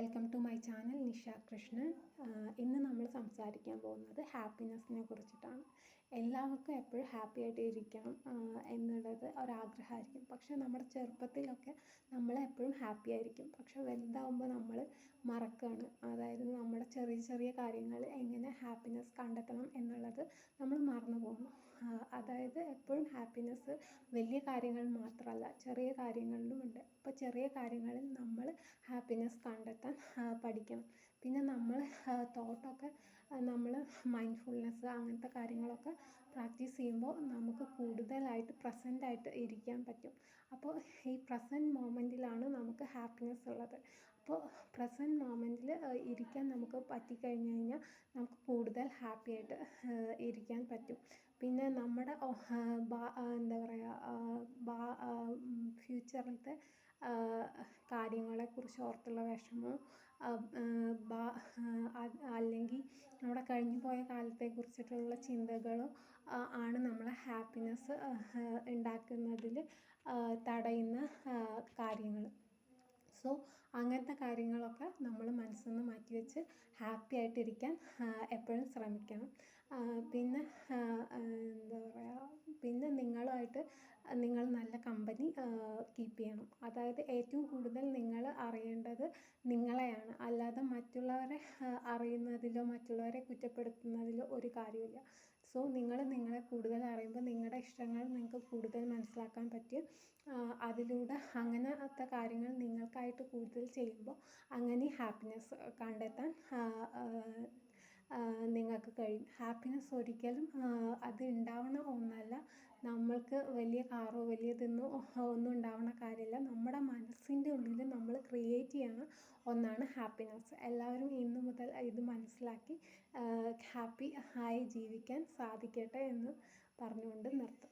Welcome to my channel Nisha Krishnan. ഇന്ന് നമ്മൾ സംസാരിക്കാൻ പോകുന്നത് ഹാപ്പിനെസ്സിനെ കുറിച്ചിട്ടാണ്. എല്ലാവർക്കും എപ്പോഴും ഹാപ്പി ആയിട്ട് ഇരിക്കണം എന്നുള്ളത് ഒരാഗ്രഹമായിരിക്കും. പക്ഷെ നമ്മുടെ ചെറുപ്പത്തിലൊക്കെ നമ്മളെപ്പോഴും ഹാപ്പി ആയിരിക്കും. പക്ഷെ വലുതാവുമ്പോൾ നമ്മൾ മറക്കുകയാണ്. അതായത് നമ്മുടെ ചെറിയ ചെറിയ കാര്യങ്ങൾ എങ്ങനെ ഹാപ്പിനെസ് കണ്ടെത്തണം എന്നുള്ളത് നമ്മൾ മറന്നു പോകുന്നു. അതായത് എപ്പോഴും ഹാപ്പിനെസ് വലിയ കാര്യങ്ങൾ മാത്രമല്ല, ചെറിയ കാര്യങ്ങളിലും ഉണ്ട്. അപ്പോൾ ചെറിയ കാര്യങ്ങളിൽ നമ്മൾ ഹാപ്പിനെസ് കണ്ടെത്താൻ പഠിക്കണം. പിന്നെ നമ്മൾ തോട്ടൊക്കെ നമ്മൾ മൈൻഡ്ഫുൾനെസ് അങ്ങനത്തെ കാര്യങ്ങളൊക്കെ പ്രാക്ടീസ് ചെയ്യുമ്പോൾ നമുക്ക് കൂടുതലായിട്ട് പ്രസൻ്റായിട്ട് ഇരിക്കാൻ പറ്റും. അപ്പോൾ ഈ പ്രസൻറ്റ് മൊമെൻറ്റിലാണ് നമുക്ക് ഹാപ്പിനെസ് ഉള്ളത്. അപ്പോൾ പ്രസൻറ്റ് മൊമെൻറ്റിൽ ഇരിക്കാൻ നമുക്ക് പറ്റിക്കഴിഞ്ഞ് കഴിഞ്ഞാൽ നമുക്ക് കൂടുതൽ ഹാപ്പി ആയിട്ട് ഇരിക്കാൻ പറ്റും. പിന്നെ നമ്മുടെ എന്താ പറയുക, ഫ്യൂച്ചറിലത്തെ കാര്യങ്ങളെക്കുറിച്ച് ഓർത്തുള്ള വിഷമോ അല്ലെങ്കിൽ നമ്മുടെ കഴിഞ്ഞു പോയ കാലത്തെക്കുറിച്ചിട്ടുള്ള ചിന്തകളോ ആണ് നമ്മളെ ഹാപ്പിനെസ് ഉണ്ടാക്കുന്നതിൽ തടയുന്ന കാര്യങ്ങൾ. സോ അങ്ങനത്തെ കാര്യങ്ങളൊക്കെ നമ്മൾ മനസ്സിൽ നിന്ന് മാറ്റി വെച്ച് ഹാപ്പി ആയിട്ടിരിക്കാൻ എപ്പോഴും ശ്രമിക്കണം. പിന്നെ എന്താ പറയുക, പിന്നെ നിങ്ങളുമായിട്ട് നിങ്ങൾ നല്ല കമ്പനി കീപ്പ് ചെയ്യണം. അതായത് ഏറ്റവും കൂടുതൽ നിങ്ങൾ അറിയേണ്ടത് നിങ്ങളെയാണ്, അല്ലാതെ മറ്റുള്ളവരെ അറിയുന്നതിലോ മറ്റുള്ളവരെ കുറ്റപ്പെടുത്തുന്നതിലോ ഒരു കാര്യമില്ല. സോ നിങ്ങളെ കൂടുതൽ അറിയുമ്പോൾ നിങ്ങളുടെ ഇഷ്ടങ്ങൾ നിങ്ങൾക്ക് കൂടുതൽ മനസ്സിലാക്കാൻ പറ്റും. അതിലൂടെ അങ്ങനത്തെ കാര്യങ്ങൾ നിങ്ങൾക്കായിട്ട് കൂടുതൽ ചെയ്യുമ്പോൾ അങ്ങനെ ഹാപ്പിനെസ് കണ്ടെത്താൻ നിങ്ങൾക്ക് കഴിയും. ഹാപ്പിനെസ് ഒരിക്കലും അത് ഉണ്ടാവണ ഒന്നല്ല. നമ്മൾക്ക് വലിയ കാറോ വലിയതൊന്നും ഒന്നും ഉണ്ടാവണ കാര്യമില്ല. നമ്മുടെ മനസ്സിൻ്റെ ഉള്ളിൽ നമ്മൾ ക്രിയേറ്റ് ചെയ്യുന്ന ഒന്നാണ് ഹാപ്പിനെസ്. എല്ലാവരും ഇന്നു മുതൽ ഇത് മനസ്സിലാക്കി ഹാപ്പി ആയി ജീവിക്കാൻ സാധിക്കട്ടെ എന്ന് പറഞ്ഞുകൊണ്ട് നിർത്തും.